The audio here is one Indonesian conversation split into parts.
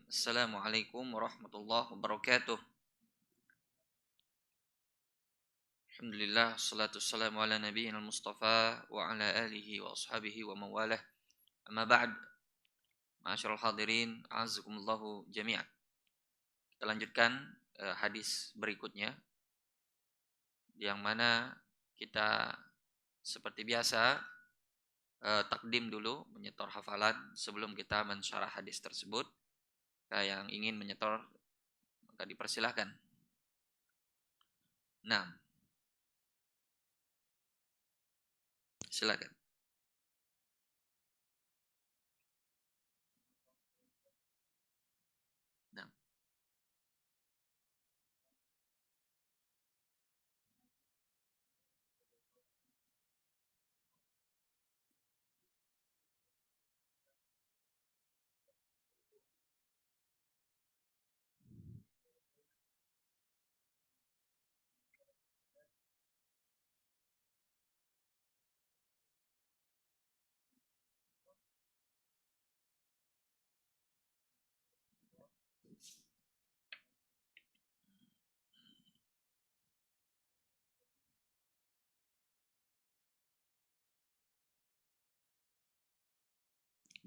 Assalamualaikum warahmatullahi wabarakatuh. Alhamdulillah, salatu wassalamu ala nabiyyina al-mustafa wa ala alihi wa ashabihi wa mawalah. Amma ba'd, ma'asyiral hadirin, a'azzakumullahu jami'an. Kita lanjutkan hadis berikutnya, yang mana kita seperti biasa takdim dulu, menyetor hafalan sebelum kita mensyarah hadis tersebut. Yang ingin menyetor maka dipersilahkan. Nah, silakan. Nah,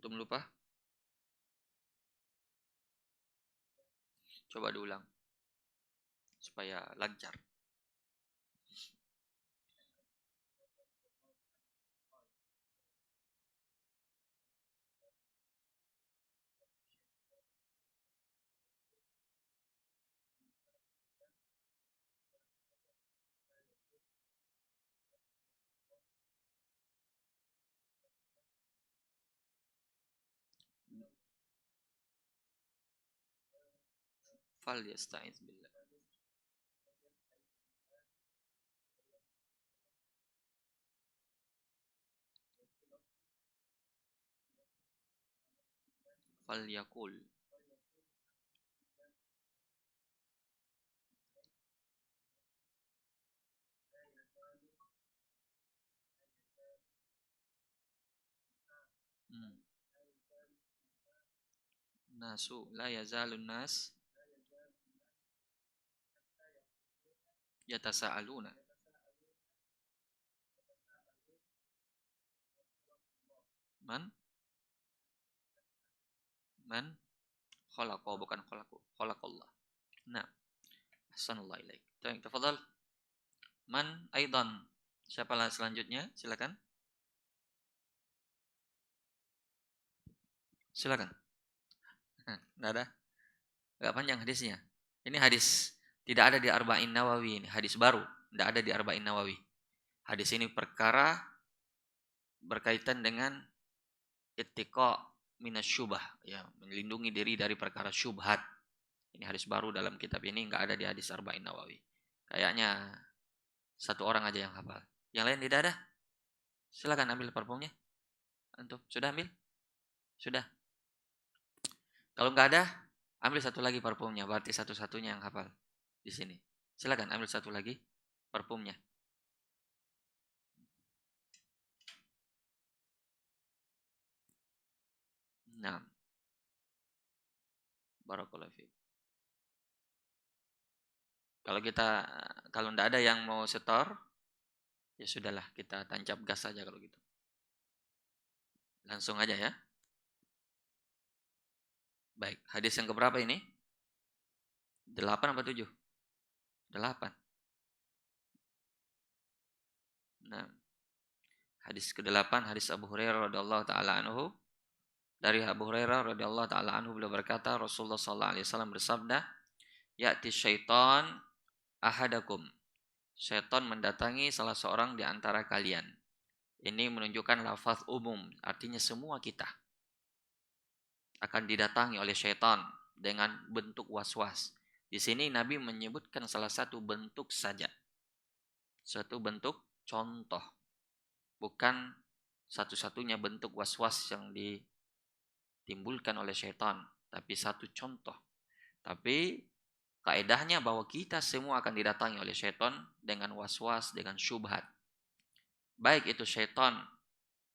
untuk lupa, coba diulang supaya lancar. Fal yasta'iz billah. Fal yakul. Hmm. Nasu la yazalun nas yatasaaluna. Man? Man? Khalaqa, bukan khalaqu. Khalaqallah. Nah, ahsanallah ilaik. Baik, tafadhal. Man aidan? Siapa lah selanjutnya? Silakan. Silakan. Enggak ada. Enggak panjang hadisnya. Ini hadis tidak ada di Arba'in Nawawi ini, hadis baru, tidak ada di Arba'in Nawawi. Hadis ini perkara berkaitan dengan ittiqa minasyubah, ya, melindungi diri dari perkara syubhat. Ini hadis baru dalam kitab ini, enggak ada di hadis Arba'in Nawawi. Kayaknya satu orang aja yang hafal. Yang lain tidak ada? Silakan ambil parfumnya. Antum sudah ambil? Sudah. Kalau nggak ada, ambil satu lagi parfumnya. Berarti satu-satunya yang hafal di sini. Silakan ambil satu lagi parfumnya. Nah, barakallahu fiik. Kalau nggak ada yang mau setor, ya sudahlah, kita tancap gas saja kalau gitu. Langsung aja ya. Baik, hadis yang keberapa ini? 8 apa 7? 8. Nah, hadis ke-8, hadis Abu Hurairah radhiyallahu taala anhu. Dari Abu Hurairah radhiyallahu taala anhu, beliau berkata, Rasulullah sallallahu alaihi wasallam bersabda, "Ya'ti syaitan ahadakum." Syaitan mendatangi salah seorang di antara kalian. Ini menunjukkan lafaz umum, artinya semua kita akan didatangi oleh syaitan dengan bentuk was-was. Di sini Nabi menyebutkan salah satu bentuk saja. Satu bentuk contoh. Bukan satu-satunya bentuk was-was yang ditimbulkan oleh syaitan. Tapi satu contoh. Tapi kaedahnya bahwa kita semua akan didatangi oleh syaitan dengan was-was, dengan syubhat. Baik itu syaitan,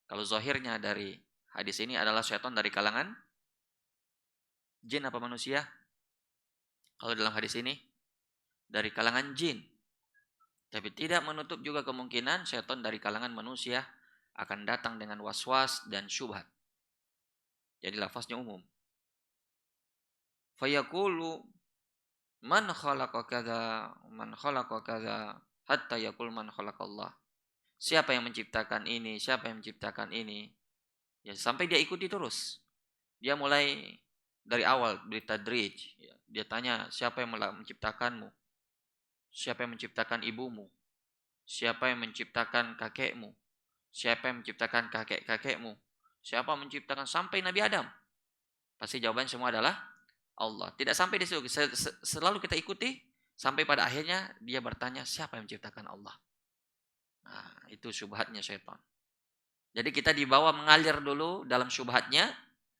kalau zahirnya dari hadis ini adalah syaitan dari kalangan Jin apa manusia? Kalau dalam hadis ini dari kalangan jin. Tapi tidak menutup juga kemungkinan syaitan dari kalangan manusia akan datang dengan waswas dan syubhat. Jadi lafaznya umum. Fayaqulu man khalaqa kadza hatta yaqul man khalaqallah. Siapa yang menciptakan ini? Siapa yang menciptakan ini? Ya, sampai dia ikuti terus. Dia mulai dari awal berita tadrij. Ya, dia tanya, siapa yang menciptakanmu? Siapa yang menciptakan ibumu? Siapa yang menciptakan kakekmu? Siapa yang menciptakan kakek-kakekmu? Siapa yang menciptakan sampai Nabi Adam? Pasti jawaban semua adalah Allah. Tidak sampai di situ. Selalu kita ikuti sampai pada akhirnya dia bertanya, siapa yang menciptakan Allah? Nah, itu syubhatnya syaitan. Jadi kita dibawa mengalir dulu dalam syubhatnya.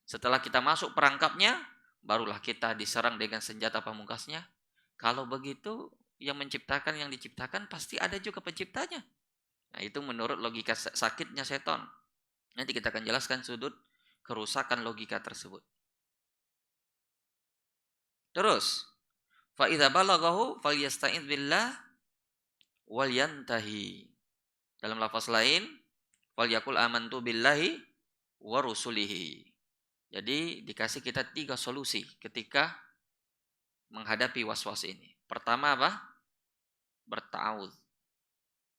Setelah kita masuk perangkapnya, barulah kita diserang dengan senjata pamungkasnya. Kalau begitu, yang menciptakan yang diciptakan pasti ada juga penciptanya. Nah, itu menurut logika sakitnya setan. Nanti kita akan jelaskan sudut kerusakan logika tersebut. Terus, fa idza balaghahu falyasta'id billah wal yantahi. Dalam lafaz lain, falyaqul amantu billahi wa rusulihi. Jadi dikasih kita 3 solusi ketika menghadapi waswas ini. Pertama apa? Berta'awudz.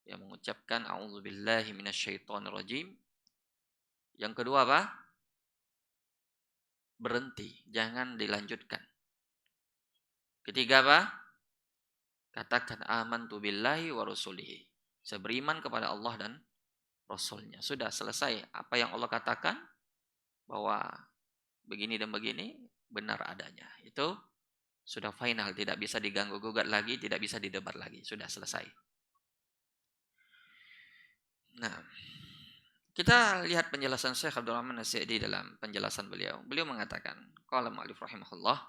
Ya, mengucapkan a'udzubillahi minasyaitonirrajim. Yang kedua apa? Berhenti, jangan dilanjutkan. Ketiga apa? Katakan amantu billahi wa rasulihi. Saya beriman kepada Allah dan Rasulnya. Sudah selesai. Apa yang Allah katakan bahwa begini dan begini benar adanya. Itu sudah final, tidak bisa diganggu gugat lagi, tidak bisa didebat lagi. Sudah selesai. Nah, kita lihat penjelasan Syekh Abdul Rahman As-Sa'di dalam penjelasan beliau. Beliau mengatakan, qala mu'allif rahimahullah,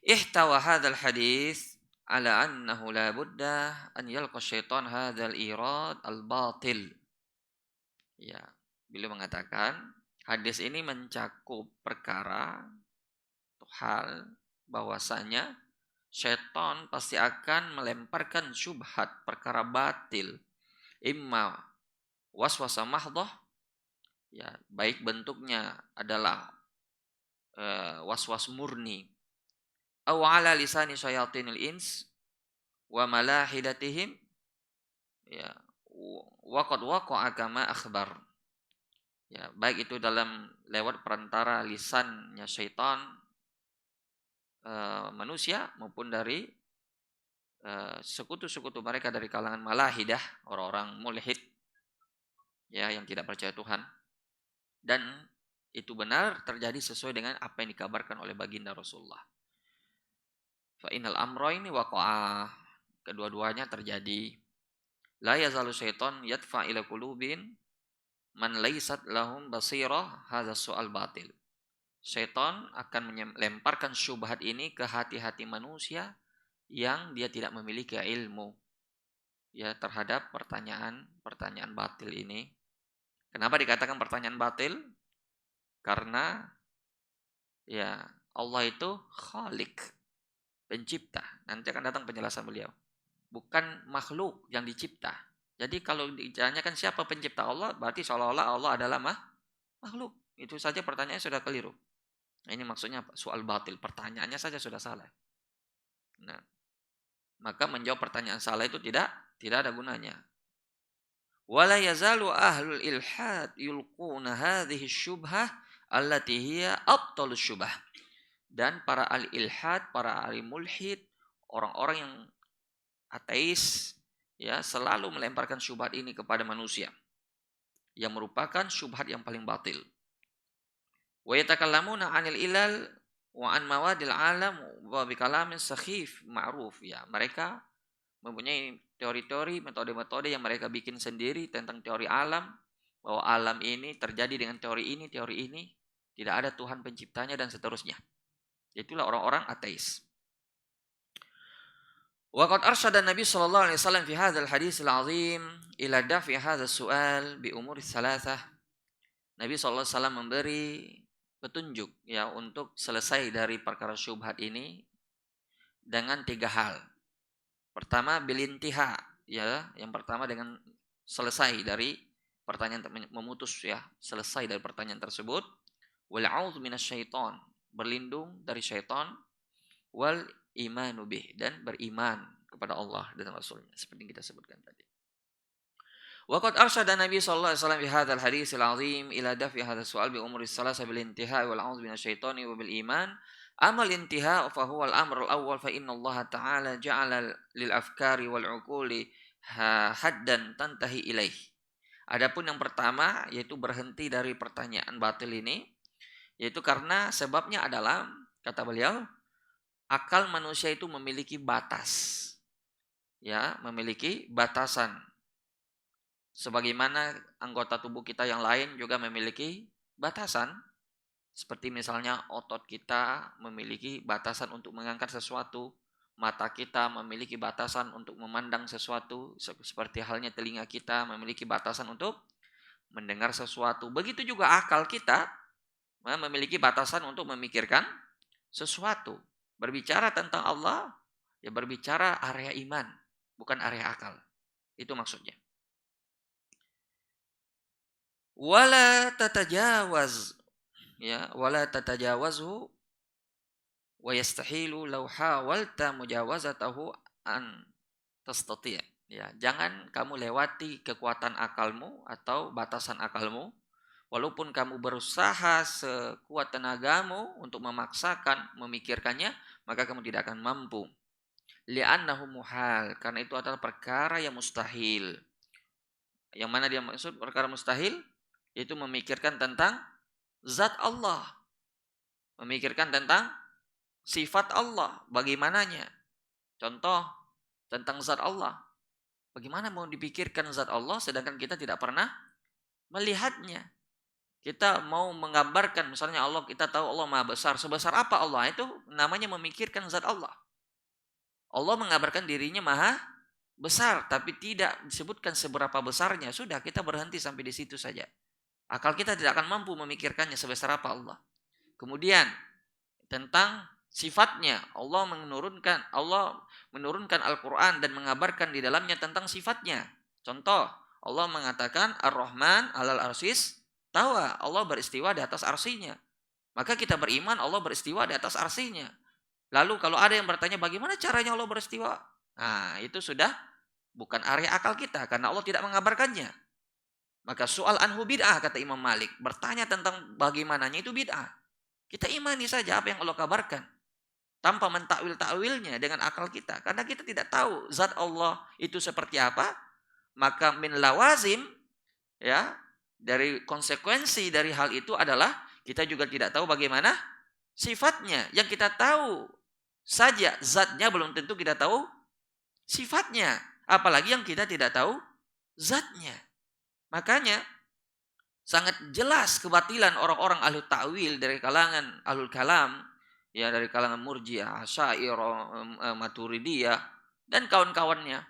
ihtawa hadzal hadis ala annahu la budda an yalqa syaitan hadzal irad al-batil. Ya, beliau mengatakan hadis ini mencakup perkara atau hal bahwasanya syaitan pasti akan melemparkan syubhat perkara batil, imma waswasa mahdhah, ya, baik bentuknya adalah waswas murni, aw ala lisani syayatinil ins wa malahidatihim, ya, wa qad waqa'a kama akhbar. Ya, baik itu dalam lewat perantara lisannya syaitan manusia maupun dari sekutu-sekutu mereka dari kalangan malahidah, orang-orang mulhid, ya, yang tidak percaya Tuhan. Dan itu benar terjadi sesuai dengan apa yang dikabarkan oleh baginda Rasulullah. Fa innal amraini waqa'a, kedua-duanya terjadi. La yazalu syaitan yadfa ila qulubin man laysat lahum basirah hadza soal batil. Syaitan akan melemparkan syubhat ini ke hati-hati manusia yang dia tidak memiliki ilmu, ya, terhadap pertanyaan batil ini. Kenapa dikatakan pertanyaan batil? Karena ya Allah itu Khalik, pencipta. Nanti akan datang penjelasan beliau. Bukan makhluk yang dicipta. Jadi kalau ditanyakan siapa pencipta Allah, berarti seolah-olah Allah adalah makhluk. Itu saja pertanyaannya sudah keliru. Nah, ini maksudnya soal batil. Pertanyaannya saja sudah salah. Nah, maka menjawab pertanyaan salah itu tidak ada gunanya. Wala yazalu ahlul ilhad yulquna hadhihi syubhah allati hiya abtalus syubhah. Dan para ahli ilhad, para ahli mulhid, orang-orang yang ateis, ya, selalu melemparkan syubhat ini kepada manusia yang merupakan syubhat yang paling batil. Wa yatakallamuna 'anil ilal wa an mawadil alam wa bi kalamin sakhif ma'ruf. Ya, mereka mempunyai teori-teori, metode-metode yang mereka bikin sendiri tentang teori alam, bahwa alam ini terjadi dengan teori ini, tidak ada Tuhan penciptanya dan seterusnya. Itulah orang-orang ateis. Wa qad arsyada Nabi sallallahu alaihi wasallam fi hadzal hadis al-azim ila dafi hadzal su'al bi umuri thalathah. Nabi sallallahu alaihi wasallam memberi petunjuk ya untuk selesai dari perkara syubhat ini dengan 3 hal. Pertama bilintiha ya, yang pertama dengan selesai dari pertanyaan, memutus ya, selesai dari pertanyaan tersebut. Wal a'udzu minasyaiton, berlindung dari syaitan. Wal imanu bih, dan beriman kepada Allah dan Rasulnya seperti yang kita sebutkan tadi. Waqad arsyada Nabi sallallahu alaihi wasallam fi hadzal haditsil azim ila dafi hadzal su'al bi umuri salasa bil intihai wal a'udzu minasyaitani wa bil iman. Amal intiha fa huwa al amr al awwal fa inna Allah ta'ala ja'ala lil afkari wal uquli haddan tantahi ilaih. Adapun yang pertama yaitu berhenti dari pertanyaan batil ini, yaitu karena sebabnya adalah kata beliau akal manusia itu memiliki batas. Ya, memiliki batasan. Sebagaimana anggota tubuh kita yang lain juga memiliki batasan. Seperti misalnya otot kita memiliki batasan untuk mengangkat sesuatu. Mata kita memiliki batasan untuk memandang sesuatu. Seperti halnya telinga kita memiliki batasan untuk mendengar sesuatu. Begitu juga akal kita memiliki batasan untuk memikirkan sesuatu. Berbicara tentang Allah, ya berbicara area iman, bukan area akal. Itu maksudnya. Wala tatajawaz, ya, wala tatajawazhu wa yastahilu law hawalta mujawazatahu an tastati'. Ya, jangan kamu lewati kekuatan akalmu atau batasan akalmu. Walaupun kamu berusaha sekuat tenagamu untuk memaksakan memikirkannya, maka kamu tidak akan mampu. Li'annahu muhal, karena itu adalah perkara yang mustahil. Yang mana dia maksud perkara mustahil? Yaitu memikirkan tentang zat Allah. Memikirkan tentang sifat Allah, bagaimananya. Contoh tentang zat Allah. Bagaimana mau dipikirkan zat Allah sedangkan kita tidak pernah melihatnya. Kita mau menggambarkan misalnya Allah, kita tahu Allah Maha Besar. Sebesar apa Allah? Itu namanya memikirkan zat Allah. Allah mengabarkan dirinya Maha Besar, tapi tidak disebutkan seberapa besarnya. Sudah, kita berhenti sampai di situ saja. Akal kita tidak akan mampu memikirkannya sebesar apa Allah. Kemudian tentang sifatnya, Allah menurunkan Al-Quran dan mengabarkan di dalamnya tentang sifatnya. Contoh, Allah mengatakan Ar-Rahman alal arsis tawa, Allah beristiwa di atas arsinya. Maka kita beriman Allah beristiwa di atas arsinya. Lalu kalau ada yang bertanya bagaimana caranya Allah beristiwa? Nah, itu sudah bukan area akal kita karena Allah tidak mengabarkannya. Maka soal anhu bid'ah kata Imam Malik. Bertanya tentang bagaimananya itu bid'ah. Kita imani saja apa yang Allah kabarkan. Tanpa mentakwil-takwilnya dengan akal kita. Karena kita tidak tahu zat Allah itu seperti apa. Maka min lawazim, ya, dari konsekuensi dari hal itu adalah kita juga tidak tahu bagaimana sifatnya. Yang kita tahu saja zatnya belum tentu kita tahu sifatnya. Apalagi yang kita tidak tahu zatnya. Makanya sangat jelas kebatilan orang-orang ahli ta'wil dari kalangan ahlul kalam, ya, dari kalangan Murji'ah, Asy'ariyah, Maturidiyah dan kawan-kawannya.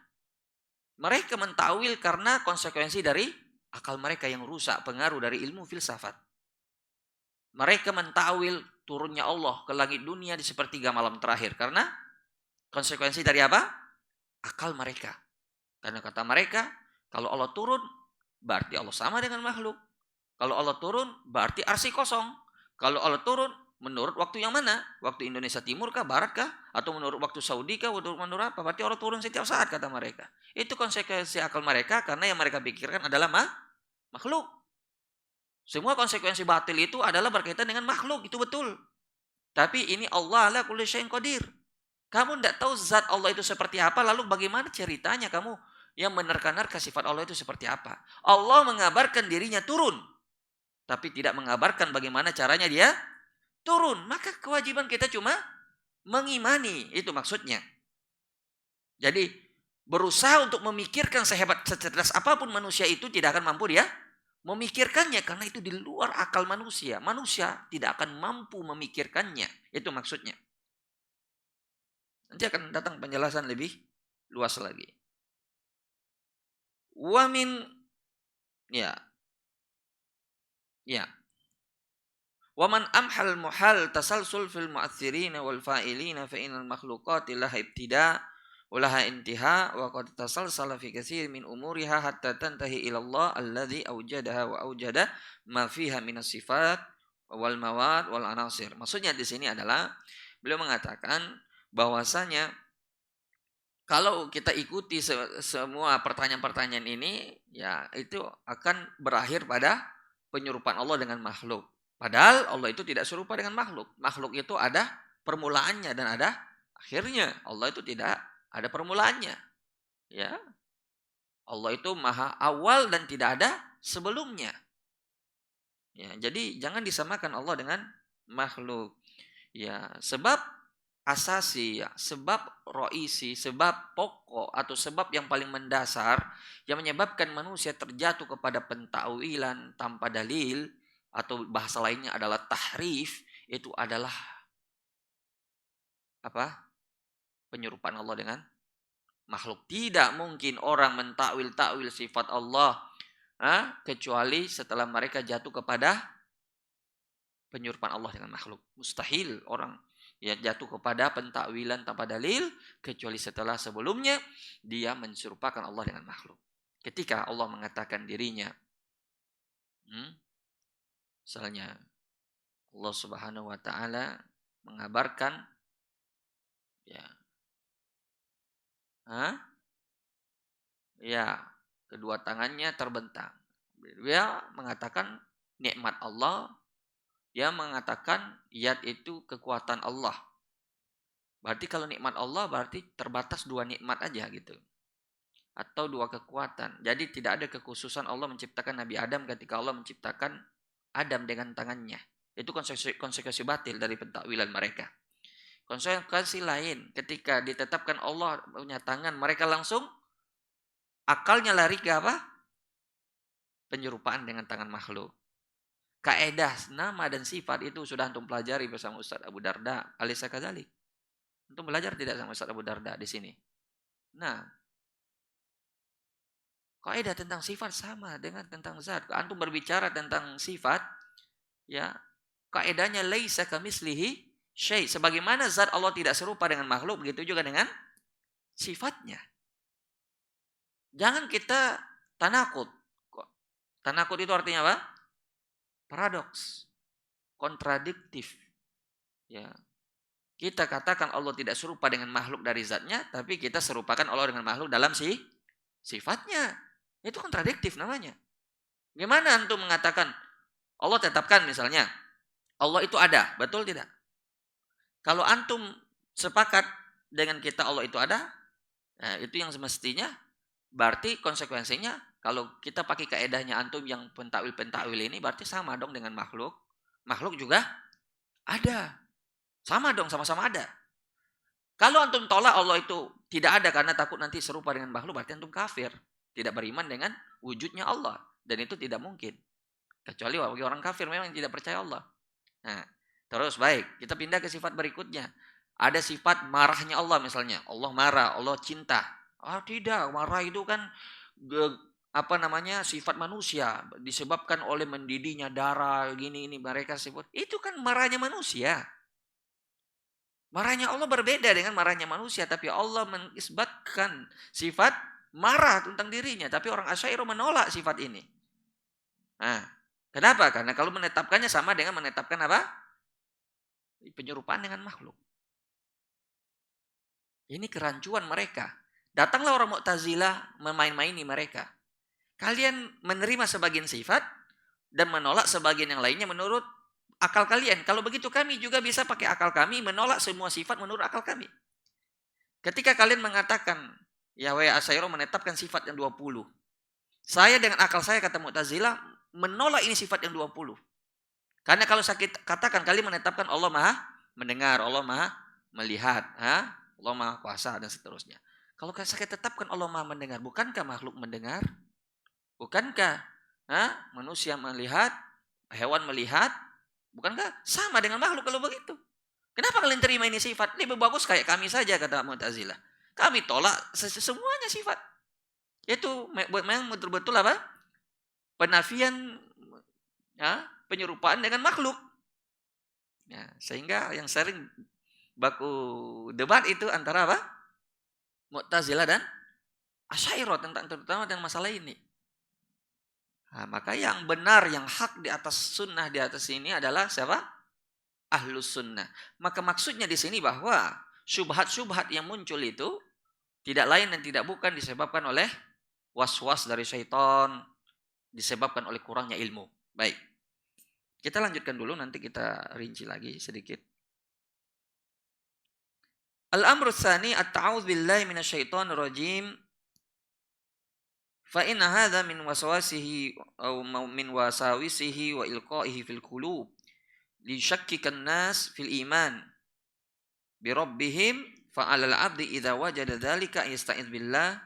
Mereka mentakwil karena konsekuensi dari akal mereka yang rusak, pengaruh dari ilmu filsafat. Mereka mentakwil turunnya Allah ke langit dunia di sepertiga malam terakhir karena konsekuensi dari apa? Akal mereka. Karena kata mereka, kalau Allah turun berarti Allah sama dengan makhluk. Kalau Allah turun berarti arsy kosong. Kalau Allah turun menurut waktu yang mana? Waktu Indonesia Timur kah, Barat kah? Atau menurut waktu Saudi kah? Menurut apa? Berarti Allah turun setiap saat kata mereka. Itu konsekuensi akal mereka karena yang mereka pikirkan adalah makhluk. Semua konsekuensi batil itu adalah berkaitan dengan makhluk, itu betul. Tapi ini Allah ala kulli syai'in qadir. Kamu tidak tahu zat Allah itu seperti apa, lalu bagaimana ceritanya kamu yang menerka-nerka sifat Allah itu seperti apa? Allah mengabarkan dirinya turun, tapi tidak mengabarkan bagaimana caranya dia turun. Maka kewajiban kita cuma mengimani, itu maksudnya. Jadi berusaha untuk memikirkan secerdas apapun manusia itu tidak akan mampu dia memikirkannya karena itu di luar akal manusia. Manusia tidak akan mampu memikirkannya. Itu maksudnya. Nanti akan datang penjelasan lebih luas lagi. Wamin, ya. Wa man amhal muhal tasalsul fil mu'athirina wal fa'ilina fa innal makhluqati laha ibtida' wa laha intiha wa qad tasalsala fi katsir min umuriha hatta tantahi ila Allah alladzi awjadaha wa awjada ma fiha minas sifat wal mawad wal anasir. Maksudnya di sini adalah beliau mengatakan bahwasanya kalau kita ikuti semua pertanyaan-pertanyaan ini, ya itu akan berakhir pada penyerupaan Allah dengan makhluk. Padahal Allah itu tidak serupa dengan makhluk. Makhluk itu ada permulaannya dan ada akhirnya. Allah itu tidak ada permulaannya. Ya, Allah itu maha awal dan tidak ada sebelumnya. Ya, jadi jangan disamakan Allah dengan makhluk. Ya, sebab asasi, ya, sebab roisi, sebab pokok atau sebab yang paling mendasar yang menyebabkan manusia terjatuh kepada pentakwilan tanpa dalil atau bahasa lainnya adalah tahrif, itu adalah apa? Penyerupaan Allah dengan makhluk. Tidak mungkin orang mentakwil-takwil sifat Allah kecuali setelah mereka jatuh kepada penyerupaan Allah dengan makhluk. Mustahil orang ya jatuh kepada pentakwilan tanpa dalil kecuali setelah sebelumnya dia menyerupakan Allah dengan makhluk. Ketika Allah mengatakan dirinya, misalnya Allah Subhanahu wa taala mengabarkan ya kedua tangannya terbentang. Dia mengatakan nikmat Allah. Dia mengatakan yad itu kekuatan Allah. Berarti kalau nikmat Allah berarti terbatas dua nikmat aja gitu. Atau dua kekuatan. Jadi tidak ada kekhususan Allah menciptakan Nabi Adam ketika Allah menciptakan Adam dengan tangannya. Itu konsekuensi batil dari pentakwilan mereka. Konsekuensi lain ketika ditetapkan Allah punya tangan, mereka langsung akalnya lari ke apa? Penyerupaan dengan tangan makhluk. Kaedah nama dan sifat itu sudah antum pelajari bersama Ustaz Abu Darda. Alisa kadzalik. Antum belajar tidak sama Ustaz Abu Darda di sini? Nah, kaedah tentang sifat sama dengan tentang zat. Antum berbicara tentang sifat, ya, kaedahnya laisa kamitslihi syai'. Sebagaimana zat Allah tidak serupa dengan makhluk, begitu juga dengan sifatnya. Jangan kita tanakut. Tanakut itu artinya apa? Paradoks, kontradiktif. Ya, kita katakan Allah tidak serupa dengan makhluk dari zatnya, tapi kita serupakan Allah dengan makhluk dalam sifatnya. Itu kontradiktif namanya. Gimana antum mengatakan Allah tetapkan misalnya Allah itu ada, betul tidak? Kalau antum sepakat dengan kita Allah itu ada, nah itu yang semestinya berarti konsekuensinya kalau kita pakai kaedahnya antum yang pentakwil ini berarti sama dong dengan makhluk. Makhluk juga ada. Sama dong, sama-sama ada. Kalau antum tolak Allah itu tidak ada karena takut nanti serupa dengan makhluk, berarti antum kafir. Tidak beriman dengan wujudnya Allah. Dan itu tidak mungkin. Kecuali bagi orang kafir memang yang tidak percaya Allah. Nah, terus baik, kita pindah ke sifat berikutnya. Ada sifat marahnya Allah misalnya. Allah marah, Allah cinta. Tidak, marah itu kan sifat manusia disebabkan oleh mendidihnya darah gini ini mereka sebut itu kan marahnya manusia. Marahnya Allah berbeda dengan marahnya manusia, tapi Allah menisbatkan sifat marah tentang dirinya, tapi orang Asy'ariyah menolak sifat ini. Nah, kenapa? Karena kalau menetapkannya sama dengan menetapkan apa? Penyerupaan dengan makhluk. Ini kerancuan mereka. Datanglah orang Mu'tazilah memain-maini mereka. Kalian menerima sebagian sifat dan menolak sebagian yang lainnya menurut akal kalian. Kalau begitu kami juga bisa pakai akal kami menolak semua sifat menurut akal kami. Ketika kalian mengatakan Yahweh Asy'ariyah menetapkan sifat yang 20. Saya dengan akal saya kata Mu'tazilah menolak ini sifat yang 20. Karena kalau saya katakan kalian menetapkan Allah Maha mendengar, Allah Maha melihat, Allah Maha kuasa dan seterusnya. Kalau saya tetapkan Allah Maha mendengar, bukankah makhluk mendengar? Bukankah manusia melihat, hewan melihat? Bukankah sama dengan makhluk kalau begitu? Kenapa kalian terima ini sifat? Lebih bagus kayak kami saja kata Mu'tazilah. Kami tolak semuanya sifat. Itu memang betul-betul apa? Penafian penyerupaan dengan makhluk. Ya, sehingga yang sering baku debat itu antara apa? Mu'tazilah dan Asy'ariyah tentang terutama tentang masalah ini. Nah, maka yang benar, yang hak di atas sunnah di atas ini adalah siapa? Ahlus sunnah. Maka maksudnya di sini bahwa syubhat-syubhat yang muncul itu tidak lain dan tidak bukan disebabkan oleh was-was dari syaitan, disebabkan oleh kurangnya ilmu. Baik. Kita lanjutkan dulu, nanti kita rinci lagi sedikit. Al-amru tsani at-ta'awudz billahi minasyaitonir rajim. Fa inna hadza min waswasihi aw min wasawisihi wa ilqaihi fil qulub li syakkikan nas fil iman bi rabbihim fa 'alal 'abdi idza wajada dzalika yasta'iz billah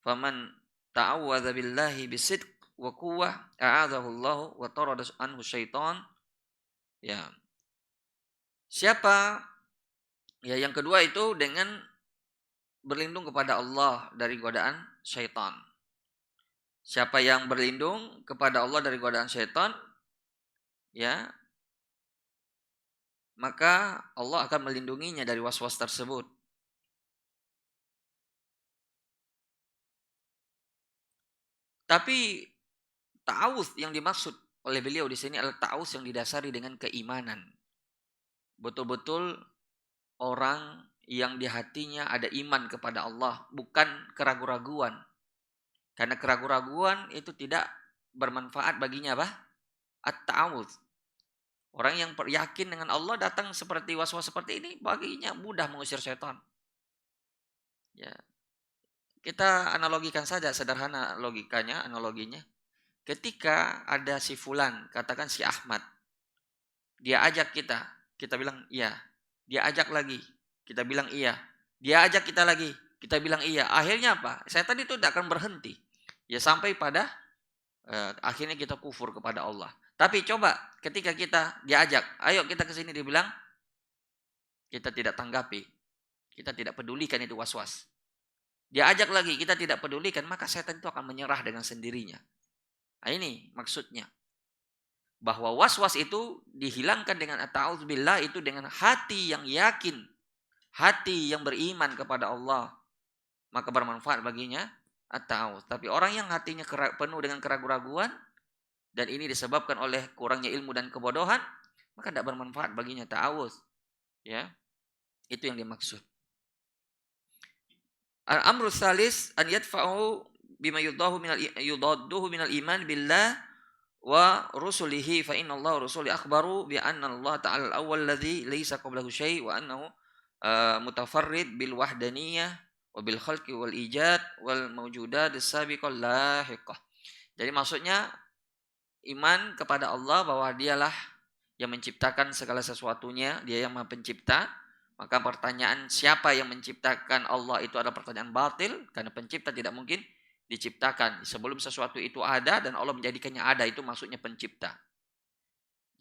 faman ta'awwadza billahi bisidq wa quwwah a'adzahu Allah wa tarada anhu syaitan. Ya. Siapa ya yang kedua itu dengan berlindung kepada Allah dari godaan syaitan. Siapa yang berlindung kepada Allah dari godaan syaitan, ya, maka Allah akan melindunginya dari was-was tersebut. Tapi ta'awudz yang dimaksud oleh beliau di sini adalah ta'awudz yang didasari dengan keimanan. Betul-betul orang yang di hatinya ada iman kepada Allah, bukan keraguan-raguan. Karena keraguan-raguan itu tidak bermanfaat baginya apa? At-ta'awudz. Orang yang yakin dengan Allah datang seperti was-was seperti ini, baginya mudah mengusir setan. Ya. Kita analogikan saja, sederhana logikanya, analoginya. Ketika ada si fulan, katakan si Ahmad, dia ajak kita bilang iya. Dia ajak lagi, kita bilang iya. Dia ajak kita lagi, kita bilang iya. Akhirnya apa? Setan itu tidak akan berhenti. Ya sampai pada akhirnya kita kufur kepada Allah. Tapi coba ketika kita diajak, ayo kita ke sini, dibilang kita tidak tanggapi. Kita tidak pedulikan itu was-was. Dia ajak lagi, kita tidak pedulikan, maka setan itu akan menyerah dengan sendirinya. Nah, ini maksudnya. Bahwa was-was itu dihilangkan dengan ta'awudzubillah, itu dengan hati yang yakin, hati yang beriman kepada Allah, maka bermanfaat baginya at-ta'awudz. Tapi orang yang hatinya penuh dengan keraguan-raguan, dan ini disebabkan oleh kurangnya ilmu dan kebodohan, maka tidak bermanfaat baginya ta'awudz. Ya, itu yang dimaksud. Al-amru tsalis an yadfa'u bima yudadduhu minal iman billah wa rusulihi fa inna Allah rusuli akhbaru bi anna Allah ta'ala al-awwal ladzi laisa qablahu syai' wa annahu mutafarrid bil wahdaniyah wa bil khalqi wal ijad wal mawjudat as-sabiqah lahiqah. Jadi maksudnya iman kepada Allah bahwa dialah yang menciptakan segala sesuatunya, dia yang Maha Pencipta. Maka pertanyaan siapa yang menciptakan Allah itu adalah pertanyaan batil, karena pencipta tidak mungkin diciptakan. Sebelum sesuatu itu ada dan Allah menjadikannya ada, itu maksudnya pencipta.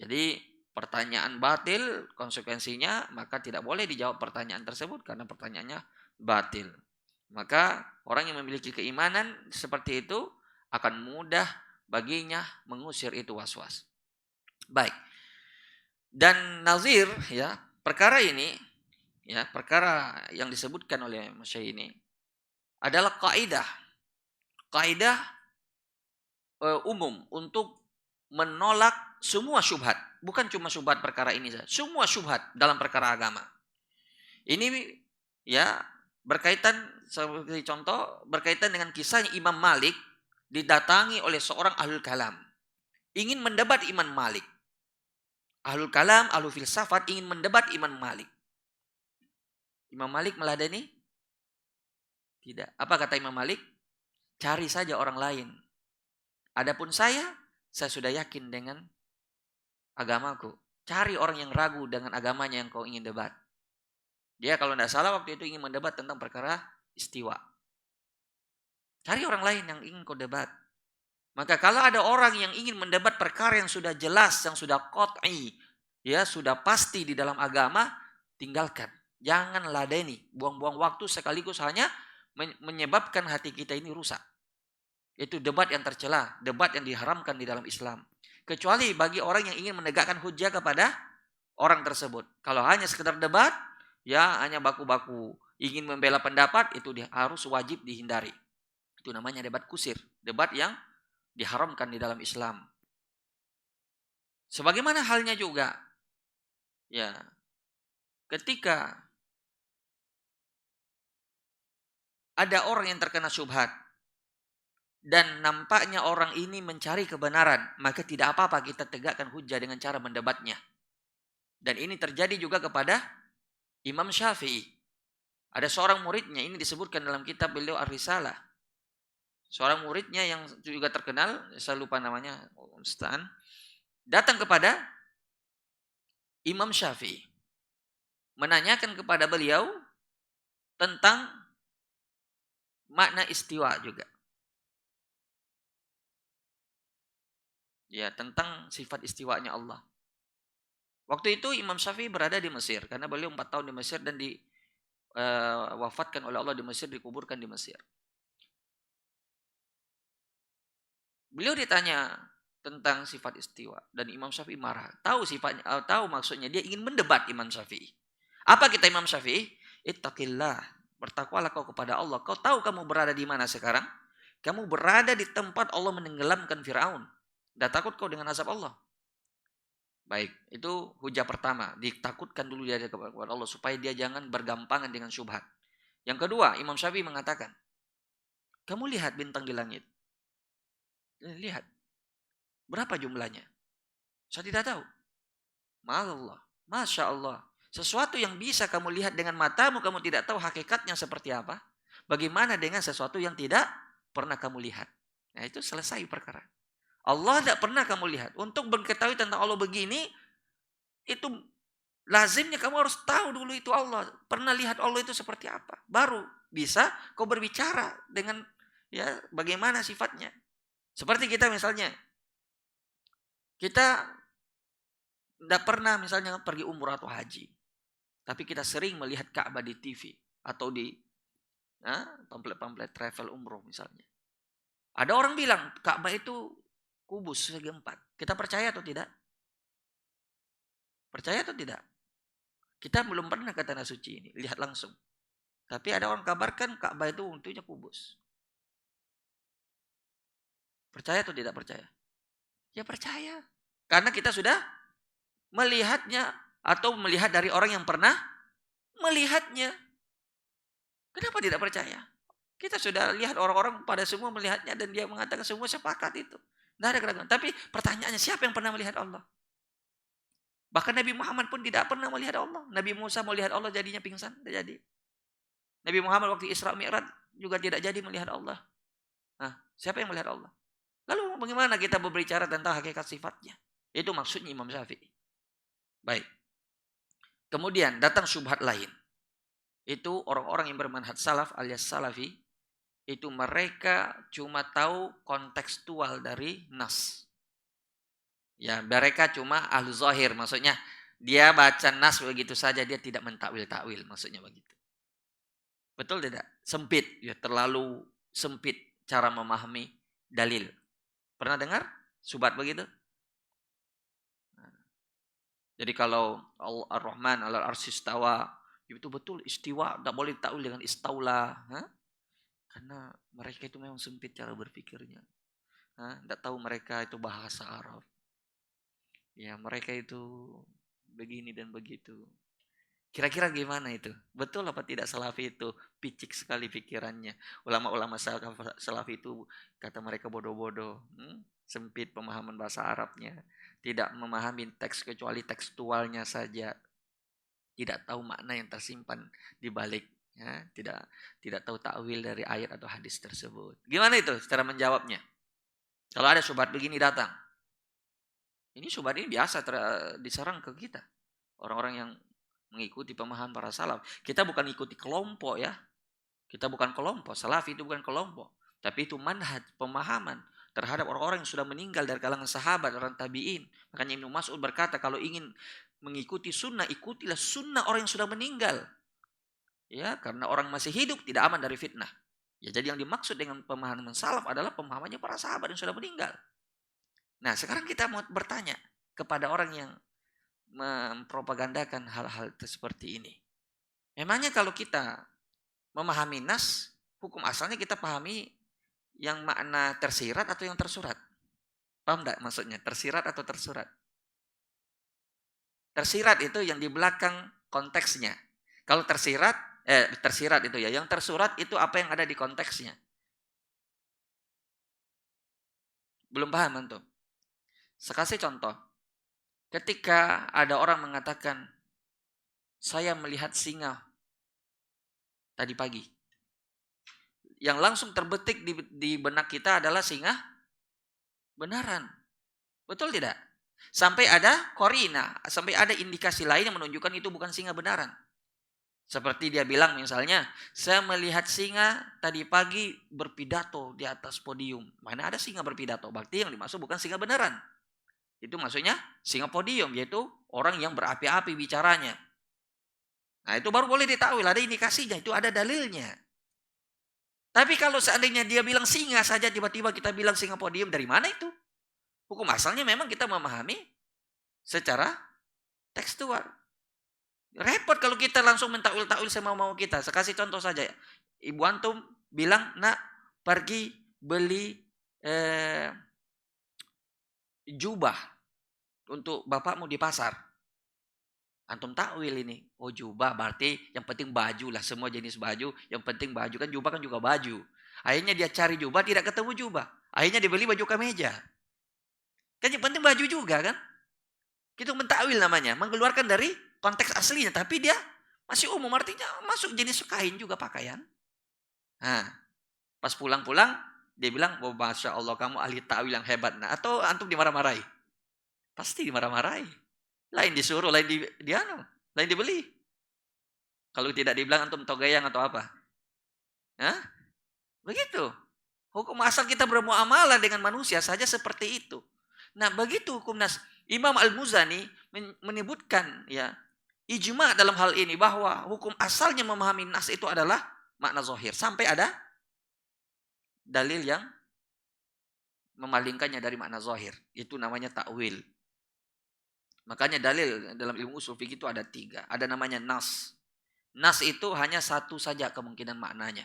Jadi pertanyaan batil konsekuensinya maka tidak boleh dijawab pertanyaan tersebut karena pertanyaannya batil. Maka orang yang memiliki keimanan seperti itu akan mudah baginya mengusir itu was-was. Baik. Dan nazir ya, perkara ini ya, perkara yang disebutkan oleh Masyaikh ini adalah kaidah umum untuk menolak semua syubhat, bukan cuma syubhat perkara ini saja, semua syubhat dalam perkara agama. Ini ya berkaitan, seperti contoh, berkaitan dengan kisahnya Imam Malik didatangi oleh seorang ahlul kalam, ingin mendebat Imam Malik. Ahlul kalam, ahlul filsafat ingin mendebat Imam Malik. Imam Malik meladeni? Tidak. Apa kata Imam Malik? Cari saja orang lain. Adapun saya sudah yakin dengan agamaku. Cari orang yang ragu dengan agamanya yang kau ingin debat. Dia kalau tidak salah waktu itu ingin mendebat tentang perkara istiwa. Cari orang lain yang ingin kau debat. Maka kalau ada orang yang ingin mendebat perkara yang sudah jelas, yang sudah qat'i, ya sudah pasti di dalam agama, tinggalkan. Jangan ladeni, buang-buang waktu sekaligus hanya menyebabkan hati kita ini rusak. Itu debat yang tercela, debat yang diharamkan di dalam Islam. Kecuali bagi orang yang ingin menegakkan hujjah kepada orang tersebut. Kalau hanya sekedar debat, ya hanya baku-baku, ingin membela pendapat, itu harus wajib dihindari. Itu namanya debat kusir, debat yang diharamkan di dalam Islam. Sebagaimana halnya juga, ya, ketika ada orang yang terkena syubhat dan nampaknya orang ini mencari kebenaran, maka tidak apa-apa kita tegakkan hujah dengan cara mendebatnya. Dan ini terjadi juga kepada Imam Syafi'i. Ada seorang muridnya, ini disebutkan dalam kitab beliau Ar-Risalah. Seorang muridnya yang juga terkenal, saya lupa namanya, Ustaz, datang kepada Imam Syafi'i, menanyakan kepada beliau tentang makna istiwa juga. Ya, tentang sifat istiwanya Allah. Waktu itu Imam Syafi'i berada di Mesir, karena beliau 4 tahun di Mesir dan wafatkan oleh Allah di Mesir, dikuburkan di Mesir. Beliau ditanya tentang sifat istiwa dan Imam Syafi'i marah. Tahu sifatnya, tahu maksudnya, dia ingin mendebat Imam Syafi'i. Apa kita Imam Syafi'i? Ittaqillah, bertakwalah kau kepada Allah. Kau tahu kamu berada di mana sekarang? Kamu berada di tempat Allah menenggelamkan Firaun. Tidak takut kau dengan azab Allah? Baik, itu hujah pertama. Ditakutkan dulu dia kepada Allah supaya dia jangan bergampangan dengan syubhat. Yang kedua, Imam Syafi'i mengatakan, kamu lihat bintang di langit. Lihat. Berapa jumlahnya? Saya tidak tahu. Ma'allah. Masya Allah. Sesuatu yang bisa kamu lihat dengan matamu, kamu tidak tahu hakikatnya seperti apa. Bagaimana dengan sesuatu yang tidak pernah kamu lihat? Nah, itu selesai perkara. Allah tidak pernah kamu lihat. Untuk mengetahui tentang Allah begini, itu lazimnya kamu harus tahu dulu itu Allah. Pernah lihat Allah itu seperti apa. Baru bisa kau berbicara dengan ya bagaimana sifatnya. Seperti kita misalnya, kita tidak pernah misalnya pergi umrah atau haji. Tapi kita sering melihat Ka'bah di TV atau di pamflet-pamflet travel umroh misalnya. Ada orang bilang Ka'bah itu kubus segi 4. Kita percaya atau tidak? Percaya atau tidak? Kita belum pernah ke tanah suci ini, lihat langsung. Tapi ada orang kabarkan Ka'bah itu untuknya kubus. Percaya atau tidak percaya? Ya percaya. Karena kita sudah melihatnya atau melihat dari orang yang pernah melihatnya. Kenapa tidak percaya? Kita sudah lihat orang-orang pada semua melihatnya dan dia mengatakan semua sepakat itu. Tidak ada keraguan. Tapi pertanyaannya, siapa yang pernah melihat Allah? Bahkan Nabi Muhammad pun tidak pernah melihat Allah. Nabi Musa mau lihat Allah jadinya pingsan. Tidak jadi. Nabi Muhammad waktu Isra Mi'raj juga tidak jadi melihat Allah. Nah, siapa yang melihat Allah? Lalu bagaimana kita berbicara tentang hakikat sifatnya? Itu maksudnya Imam Syafi'i. Baik. Kemudian datang syubhat lain. Itu orang-orang yang bermanhaj salaf alias salafi. Itu mereka cuma tahu kontekstual dari nas. Ya, mereka cuma ahlu zahir. Maksudnya dia baca nas begitu saja, dia tidak mentakwil-takwil. Maksudnya begitu. Betul tidak? Sempit. Ya, terlalu sempit cara memahami dalil. Pernah dengar syubhat begitu? Jadi kalau Ar-Rahman al-Arsy istawa, itu betul istiwa, tidak boleh takwil dengan istaula. Karena mereka itu memang sempit cara berpikirnya. Tidak tahu mereka itu bahasa Arab. Ya mereka itu begini dan begitu. Kira-kira gimana itu? Betul apa tidak salafi itu? Picik sekali pikirannya. Ulama-ulama salafi itu kata mereka bodoh-bodoh. Sempit pemahaman bahasa Arabnya. Tidak memahami teks kecuali tekstualnya saja. Tidak tahu makna yang tersimpan di balik. Ya, tidak tahu takwil dari ayat atau hadis tersebut. Gimana itu cara menjawabnya? Kalau ada syubhat begini datang. Ini syubhat ini biasa diserang ke kita. Orang-orang yang mengikuti pemahaman para salaf. Kita bukan ikuti kelompok ya. Kita bukan kelompok. Salafi itu bukan kelompok. Tapi itu manhaj, pemahaman terhadap orang-orang yang sudah meninggal dari kalangan sahabat, orang tabi'in. Makanya Ibnu Mas'ud berkata, kalau ingin mengikuti sunnah, ikutilah sunnah orang yang sudah meninggal. Ya, karena orang masih hidup tidak aman dari fitnah. Ya, jadi yang dimaksud dengan pemahaman salaf adalah pemahamannya para sahabat yang sudah meninggal. Nah, sekarang kita mau bertanya kepada orang yang mempropagandakan hal-hal seperti ini. Memangnya kalau kita memahami nas, hukum asalnya kita pahami yang makna tersirat atau yang tersurat? Paham enggak maksudnya? Tersirat atau tersurat? Tersirat itu yang di belakang konteksnya. Kalau tersirat itu ya. Yang tersurat itu apa yang ada di konteksnya. Belum paham antum? Saya kasih contoh. Ketika ada orang mengatakan, saya melihat singa tadi pagi. Yang langsung terbetik di benak kita adalah singa benaran. Betul tidak? Sampai ada korina, sampai ada indikasi lain yang menunjukkan itu bukan singa benaran. Seperti dia bilang misalnya, saya melihat singa tadi pagi berpidato di atas podium. Mana ada singa berpidato? Berarti yang dimaksud bukan singa beneran. Itu maksudnya singa podium, yaitu orang yang berapi-api bicaranya. Nah itu baru boleh ditakwil, ada indikasinya, itu ada dalilnya. Tapi kalau seandainya dia bilang singa saja, tiba-tiba kita bilang singa podium, dari mana itu? Hukum asalnya memang kita memahami secara tekstual. Repot kalau kita langsung mentakwil-takwil semau-mau kita. Saya kasih contoh saja. Ibu antum bilang, nak pergi beli jubah untuk bapakmu di pasar. Antum takwil ini. Oh jubah berarti yang penting baju lah. Semua jenis baju. Yang penting baju. Kan jubah kan juga baju. Akhirnya dia cari jubah, tidak ketemu jubah. Akhirnya dia beli baju kemeja. Kan yang penting baju juga kan. Itu mentakwil namanya. Mengeluarkan dari konteks aslinya. Tapi dia masih umum. Artinya masuk jenis kain juga pakaian. Nah, pas pulang-pulang. Dia bilang, oh Masya Allah kamu ahli takwil yang hebat. Nah, atau antum dimarah-marahi? Pasti dimarah-marahi. Lain disuruh, lain lain dibeli. Kalau tidak dibilang antum togayang atau apa? Hah? Begitu. Hukum asal kita bermuamalah dengan manusia saja seperti itu. Nah, begitu hukum nas. Imam Al-Muzani menyebutkan ya ijma dalam hal ini bahwa hukum asalnya memahami nas itu adalah makna zahir. Sampai ada dalil yang memalingkannya dari makna zahir. Itu namanya takwil. Makanya dalil dalam ilmu usul fikih itu ada 3. Ada namanya nas. Nas itu hanya satu saja kemungkinan maknanya.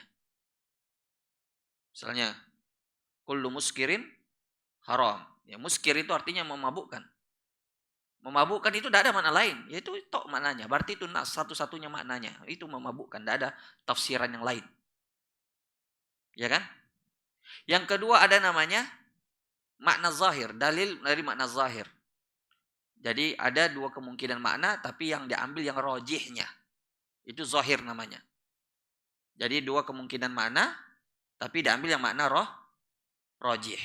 Misalnya, kullu muskirin haram. Ya, muskir itu artinya memabukkan. Memabukkan itu tidak ada makna lain. Yaitu tok maknanya. Berarti itu nas satu-satunya maknanya. Itu memabukkan. Tidak ada tafsiran yang lain. Ya kan? Yang kedua ada namanya makna zahir. Dalil dari makna zahir. Jadi ada 2 kemungkinan makna. Tapi yang diambil yang rojihnya. Itu zahir namanya. Jadi 2 kemungkinan makna. Tapi diambil yang makna rojih.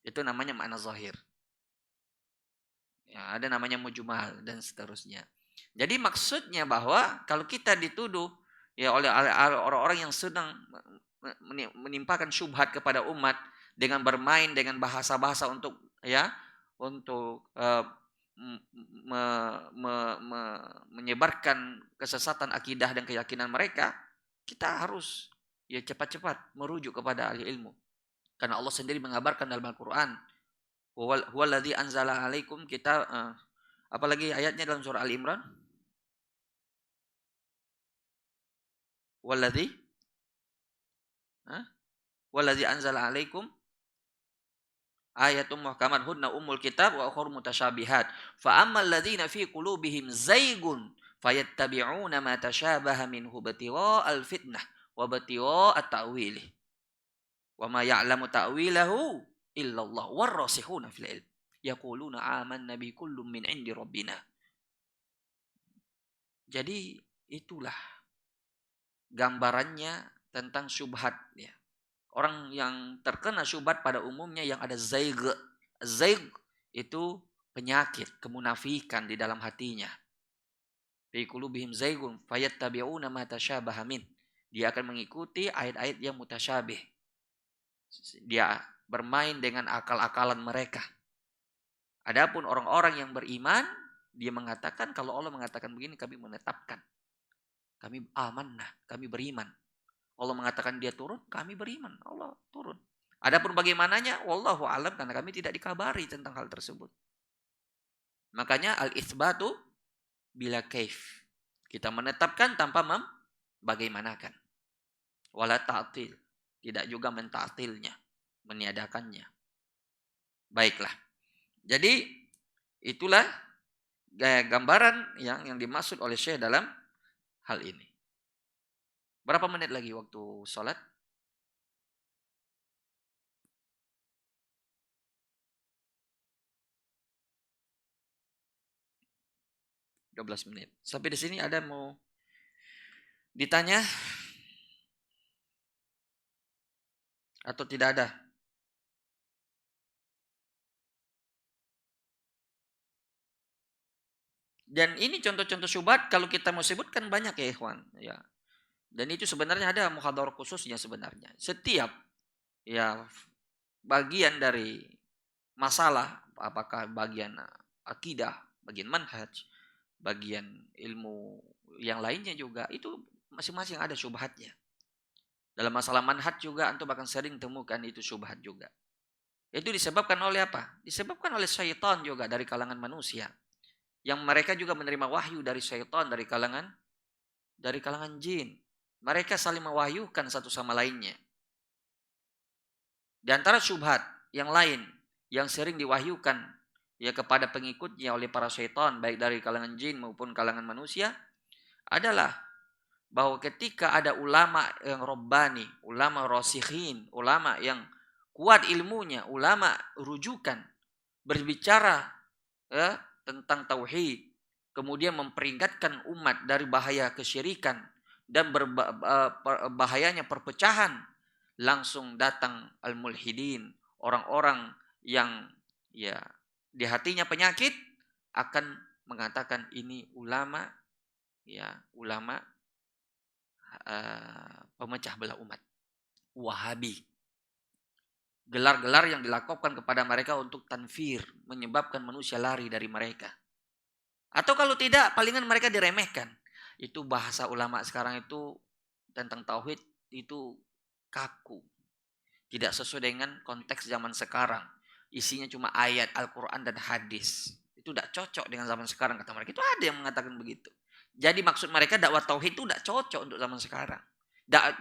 Itu namanya makna zahir. Ya, ada namanya mujmal dan seterusnya. Jadi maksudnya bahwa kalau kita dituduh ya oleh orang-orang yang sedang menimpakan syubhat kepada umat dengan bermain dengan bahasa-bahasa untuk menyebarkan kesesatan akidah dan keyakinan mereka, kita harus ya cepat-cepat merujuk kepada ahli ilmu. Karena Allah sendiri mengabarkan dalam Al-Qur'an, huwallazi anzala alaikum kita apalagi ayatnya dalam surah Ali Imran? Wallazi anzala alaikum ayatum muhkamat hunna ummul kitab wa ukhra mutasyabihat. Fa ammal ladzina fi qulubihim zaygun fayattabi'una ma tasyabaha minhu ibtigha'al fitnah wa ibtigha'at ta'wilih. Wa ma ya'lamu ta'wilahu illallah warrasikhuna fil ilm yaquluna amanna bi kullum min 'indi rabbina. Jadi itulah gambarannya tentang syubhat ya. Orang yang terkena syubhat pada umumnya yang ada zaig. Zaig itu penyakit, kemunafikan di dalam hatinya. Fi qulubihim zaigun fayattabi'una ma tasyabaha min. Dia akan mengikuti ayat-ayat yang mutasyabih. Dia bermain dengan akal-akalan mereka. Adapun orang-orang yang beriman, dia mengatakan kalau Allah mengatakan begini kami menetapkan. Kami amanah, kami beriman. Allah mengatakan dia turun, kami beriman. Allah turun. Adapun bagaimananya, wallahu alam karena kami tidak dikabari tentang hal tersebut. Makanya al-itsbatu bila kaif. Kita menetapkan tanpa bagaimanakan. Wala ta'til. Tidak juga menta'tilnya. Meniadakannya. Baiklah. Jadi itulah gaya gambaran yang dimaksud oleh Syekh dalam hal ini. Berapa menit lagi waktu sholat? 12 menit. Sampai di sini ada mau ditanya atau tidak ada? Dan ini contoh-contoh syubhat kalau kita mau sebutkan banyak ya ikhwan. Ya. Dan itu sebenarnya ada muhadharah khususnya sebenarnya. Setiap ya bagian dari masalah, apakah bagian akidah, bagian manhaj, bagian ilmu yang lainnya juga, itu masing-masing ada syubhatnya. Dalam masalah manhaj juga antum bahkan sering temukan itu syubhat juga. Itu disebabkan oleh apa? Disebabkan oleh syaitan juga dari kalangan manusia. Yang mereka juga menerima wahyu dari syaitan dari kalangan jin. Mereka saling mewahyukan satu sama lainnya. Di antara syubhat yang lain yang sering diwahyukan ya kepada pengikutnya oleh para syaitan baik dari kalangan jin maupun kalangan manusia adalah bahwa ketika ada ulama yang robbani, ulama rasikhin, ulama yang kuat ilmunya, ulama rujukan berbicara ya, tentang tauhid, kemudian memperingatkan umat dari bahaya kesyirikan dan bahayanya perpecahan, langsung datang al-mulhidin, orang-orang yang ya di hatinya penyakit akan mengatakan ini ulama ya ulama pemecah belah umat, Wahabi. Gelar-gelar yang dilakukan kepada mereka untuk tanfir, menyebabkan manusia lari dari mereka. Atau kalau tidak, palingan mereka diremehkan. Itu bahasa ulama sekarang itu tentang tauhid itu kaku. Tidak sesuai dengan konteks zaman sekarang. Isinya cuma ayat Al-Quran dan hadis. Itu tidak cocok dengan zaman sekarang kata mereka. Itu ada yang mengatakan begitu. Jadi maksud mereka dakwah tauhid itu tidak cocok untuk zaman sekarang.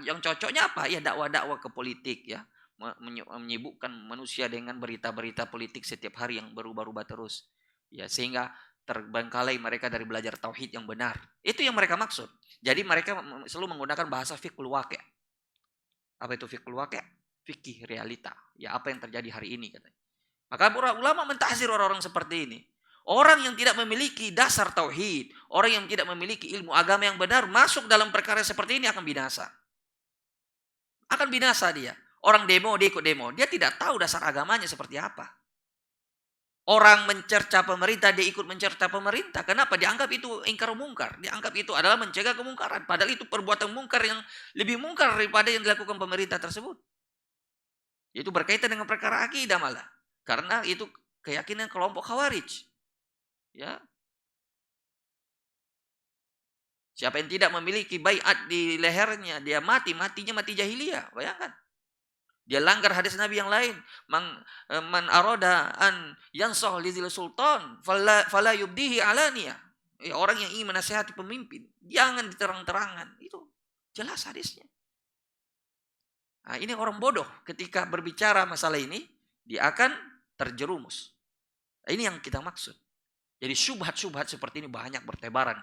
Yang cocoknya apa? Ya dakwah-dakwah ke politik ya. Menyibukkan manusia dengan berita-berita politik setiap hari yang berubah-ubah terus. Ya, sehingga terbengkalai mereka dari belajar tauhid yang benar. Itu yang mereka maksud. Jadi mereka selalu menggunakan bahasa fiqhul waqi'. Apa itu fiqhul waqi'? Fikih realita. Ya apa yang terjadi hari ini katanya. Maka ulama mentahzir orang-orang seperti ini. Orang yang tidak memiliki dasar tauhid, orang yang tidak memiliki ilmu agama yang benar masuk dalam perkara seperti ini akan binasa. Akan binasa dia. Orang demo, dia ikut demo. Dia tidak tahu dasar agamanya seperti apa. Orang mencerca pemerintah, dia ikut mencerca pemerintah. Kenapa? Dianggap itu ingkar mungkar. Dianggap itu adalah mencegah kemungkaran. Padahal itu perbuatan mungkar yang lebih mungkar daripada yang dilakukan pemerintah tersebut. Itu berkaitan dengan perkara akidah malah. Karena itu keyakinan kelompok Khawarij. Ya. Siapa yang tidak memiliki baiat di lehernya, dia matinya mati jahiliyah. Bayangkan. Dia langgar hadis Nabi yang lain. Man arada an yansah lidil sultan fala yubdihi alaniya. Orang yang ingin menasihati pemimpin, jangan diterang-terangan. Itu jelas hadisnya. Nah, ini orang bodoh ketika berbicara masalah ini, dia akan terjerumus. Nah, ini yang kita maksud. Jadi syubhat-syubhat seperti ini banyak bertebaran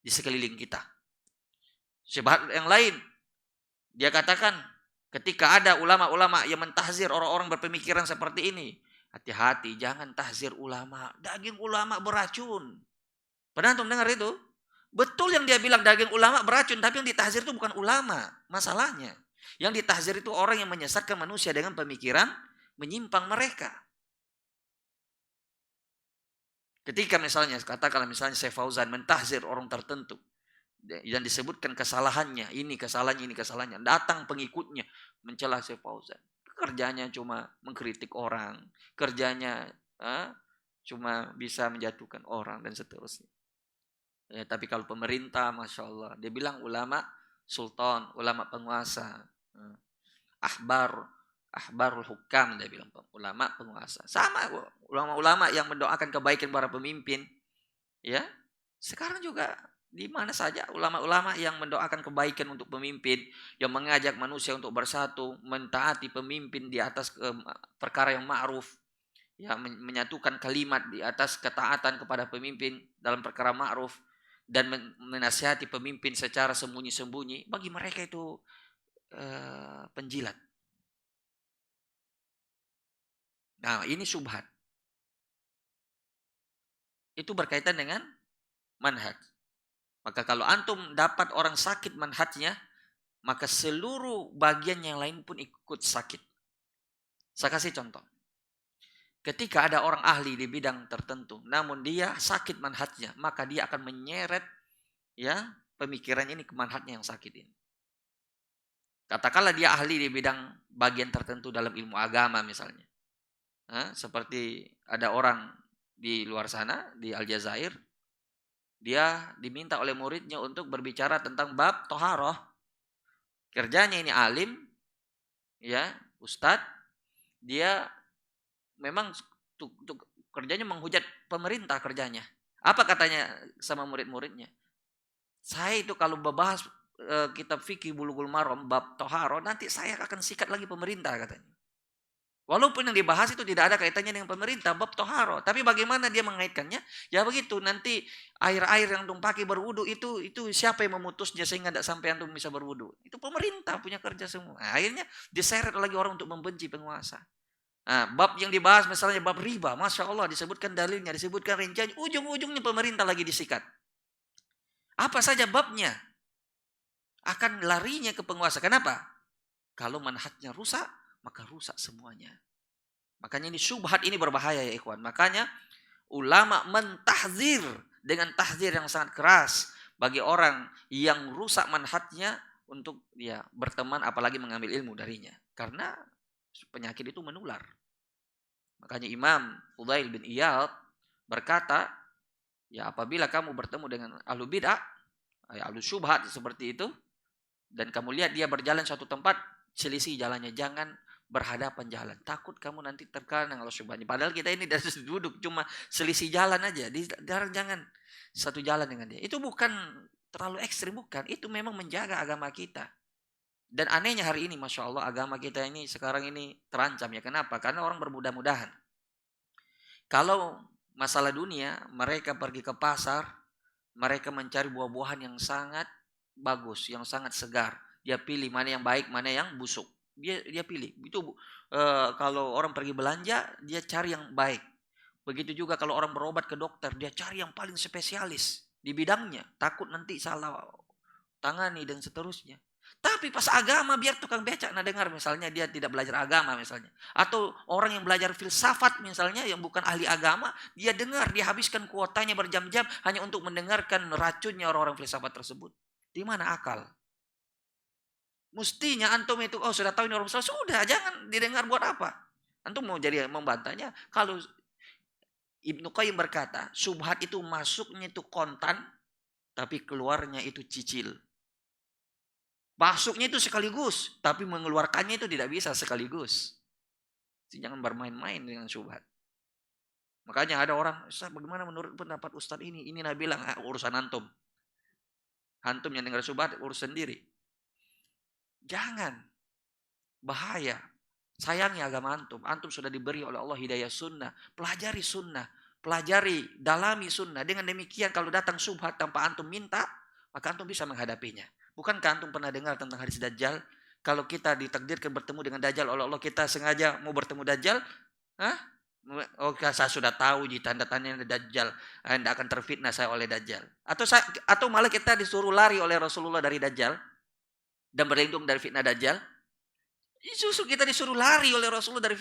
di sekeliling kita. Syubhat yang lain, dia katakan, ketika ada ulama-ulama yang mentahzir orang-orang berpemikiran seperti ini, hati-hati, jangan tahzir ulama. Daging ulama beracun. Pernah antum dengar itu? Betul yang dia bilang daging ulama beracun, tapi yang ditahzir itu bukan ulama. Masalahnya, yang ditahzir itu orang yang menyesatkan manusia dengan pemikiran menyimpang mereka. Ketika misalnya, katakanlah misalnya Syekh Fauzan mentahzir orang tertentu, dan disebutkan kesalahannya, ini kesalahannya. Datang pengikutnya mencela Syekh Fauzan. Kerjanya cuma mengkritik orang. Kerjanya cuma bisa menjatuhkan orang dan seterusnya. Ya, tapi kalau pemerintah, Masya Allah. Dia bilang ulama sultan, ulama penguasa. Ahbar, ahbarul hukam, dia bilang, ulama penguasa. Sama ulama-ulama yang mendoakan kebaikan para pemimpin, ya. Sekarang juga di mana saja ulama-ulama yang mendoakan kebaikan untuk pemimpin, yang mengajak manusia untuk bersatu, mentaati pemimpin di atas perkara yang ma'ruf, ya, menyatukan kalimat di atas ketaatan kepada pemimpin dalam perkara ma'ruf, dan menasihati pemimpin secara sembunyi-sembunyi. Bagi mereka itu penjilat. Nah, ini syubhat. Itu berkaitan dengan manhaj. Maka kalau antum dapat orang sakit manhajnya, maka seluruh bagian yang lain pun ikut sakit. Saya kasih contoh. Ketika ada orang ahli di bidang tertentu, namun dia sakit manhajnya, maka dia akan menyeret, ya, pemikirannya ini ke manhajnya yang sakit ini. Katakanlah dia ahli di bidang bagian tertentu dalam ilmu agama misalnya. Seperti ada orang di luar sana, di Aljazair, dia diminta oleh muridnya untuk berbicara tentang bab toharoh. Kerjanya ini alim, ya, ustadz, dia memang kerjanya menghujat pemerintah kerjanya. Apa katanya sama murid-muridnya? Saya itu kalau membahas kitab fikih Bulughul Maram bab toharo, nanti saya akan sikat lagi pemerintah katanya. Walaupun yang dibahas itu tidak ada kaitannya dengan pemerintah bab toharo, tapi bagaimana dia mengaitkannya? Ya begitu, nanti air-air yang antum pakai berwudu itu siapa yang memutusnya sehingga tidak sampai antum bisa berwudu? Itu pemerintah punya kerja semua. Nah, akhirnya diseret lagi orang untuk membenci penguasa. Nah, bab yang dibahas misalnya bab riba, Masya Allah disebutkan dalilnya, disebutkan rinciannya, ujung-ujungnya pemerintah lagi disikat. Apa saja babnya akan larinya ke penguasa. Kenapa? Kalau manhajnya rusak, maka rusak semuanya. Makanya ini syubhat ini berbahaya ya ikhwan. Makanya ulama mentahzir dengan tahzir yang sangat keras bagi orang yang rusak manhajnya untuk dia berteman apalagi mengambil ilmu darinya. Karena penyakit itu menular. Makanya Imam Fudail bin Iyad berkata, ya apabila kamu bertemu dengan ahlu bid'ah, ahlu syubhat seperti itu, dan kamu lihat dia berjalan suatu tempat, selisih jalannya, jangan berhadapan jalan. Takut kamu nanti terkena dengan syubhatnya. Padahal kita ini dari duduk cuma selisih jalan aja, jangan satu jalan dengan dia. Itu bukan terlalu ekstrim, bukan. Itu memang menjaga agama kita. Dan anehnya hari ini, Masya Allah, agama kita ini sekarang ini terancam ya. Kenapa? Karena orang bermudah-mudahan. Kalau masalah dunia, mereka pergi ke pasar, mereka mencari buah-buahan yang sangat bagus, yang sangat segar. Dia pilih mana yang baik, mana yang busuk. Dia pilih. Itu kalau orang pergi belanja, dia cari yang baik. Begitu juga kalau orang berobat ke dokter, dia cari yang paling spesialis di bidangnya. Takut nanti salah tangani dan seterusnya. Tapi pas agama biar tukang becak dengar misalnya dia tidak belajar agama misalnya. Atau orang yang belajar filsafat misalnya yang bukan ahli agama, dia dengar, dia habiskan kuotanya berjam-jam hanya untuk mendengarkan racunnya orang-orang filsafat tersebut. Di mana akal? Mestinya antum itu sudah tahu ini orang salah, sudah jangan didengar buat apa? Antum mau jadi membantahnya? Kalau Ibnu Qayyim berkata, syubhat itu masuknya itu kontan, tapi keluarnya itu cicil. Masuknya itu sekaligus, tapi mengeluarkannya itu tidak bisa sekaligus. Jangan bermain-main dengan syubhat. Makanya ada orang, Ustaz bagaimana menurut pendapat Ustaz ini? Ini Nabi bilang, urusan antum. Antum yang dengar syubhat urus sendiri. Jangan. Bahaya. Sayangi agama antum. Antum sudah diberi oleh Allah hidayah sunnah. Pelajari sunnah. Pelajari, dalami sunnah. Dengan demikian kalau datang syubhat tanpa antum minta, maka antum bisa menghadapinya. Bukankah antum pernah dengar tentang hadis Dajjal? Kalau kita ditakdirkan bertemu dengan Dajjal oleh Allah, kita sengaja mau bertemu Dajjal? Oh, saya sudah tahu di tanda-tandanya Dajjal. Anda akan terfitnah saya oleh Dajjal. Atau malah kita disuruh lari oleh Rasulullah dari Dajjal dan berlindung dari fitnah Dajjal. Justru kita disuruh lari oleh Rasulullah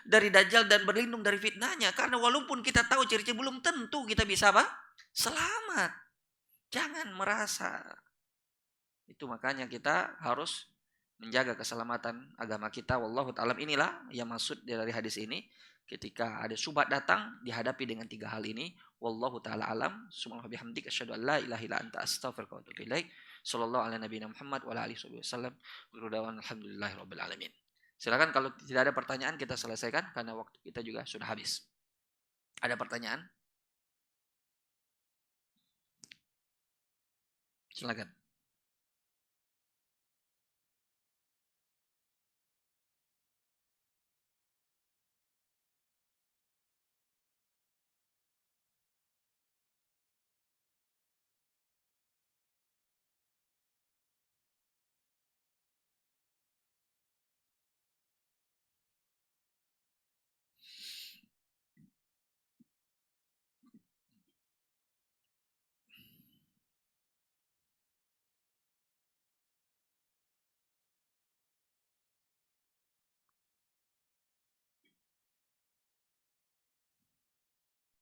dari Dajjal dan berlindung dari fitnahnya. Karena walaupun kita tahu ciri-ciri, belum tentu kita bisa apa? Selamat. Jangan merasa. Itu makanya kita harus menjaga keselamatan agama kita. Wallahu ta'ala, inilah yang maksud dari hadis ini. Ketika ada syubhat datang, dihadapi dengan 3 hal ini. Wallahu ta'ala alam. Subhanallah bihamdik. Asyhadu an la ilaha illa anta astaghfiruka wa atubu ilaik. Sallallahu ala nabiyina Muhammad wa ala alihi wasallam. Alhamdulillahirabbil alamin. Silakan kalau tidak ada pertanyaan kita selesaikan karena waktu kita juga sudah habis. Ada pertanyaan? Silakan.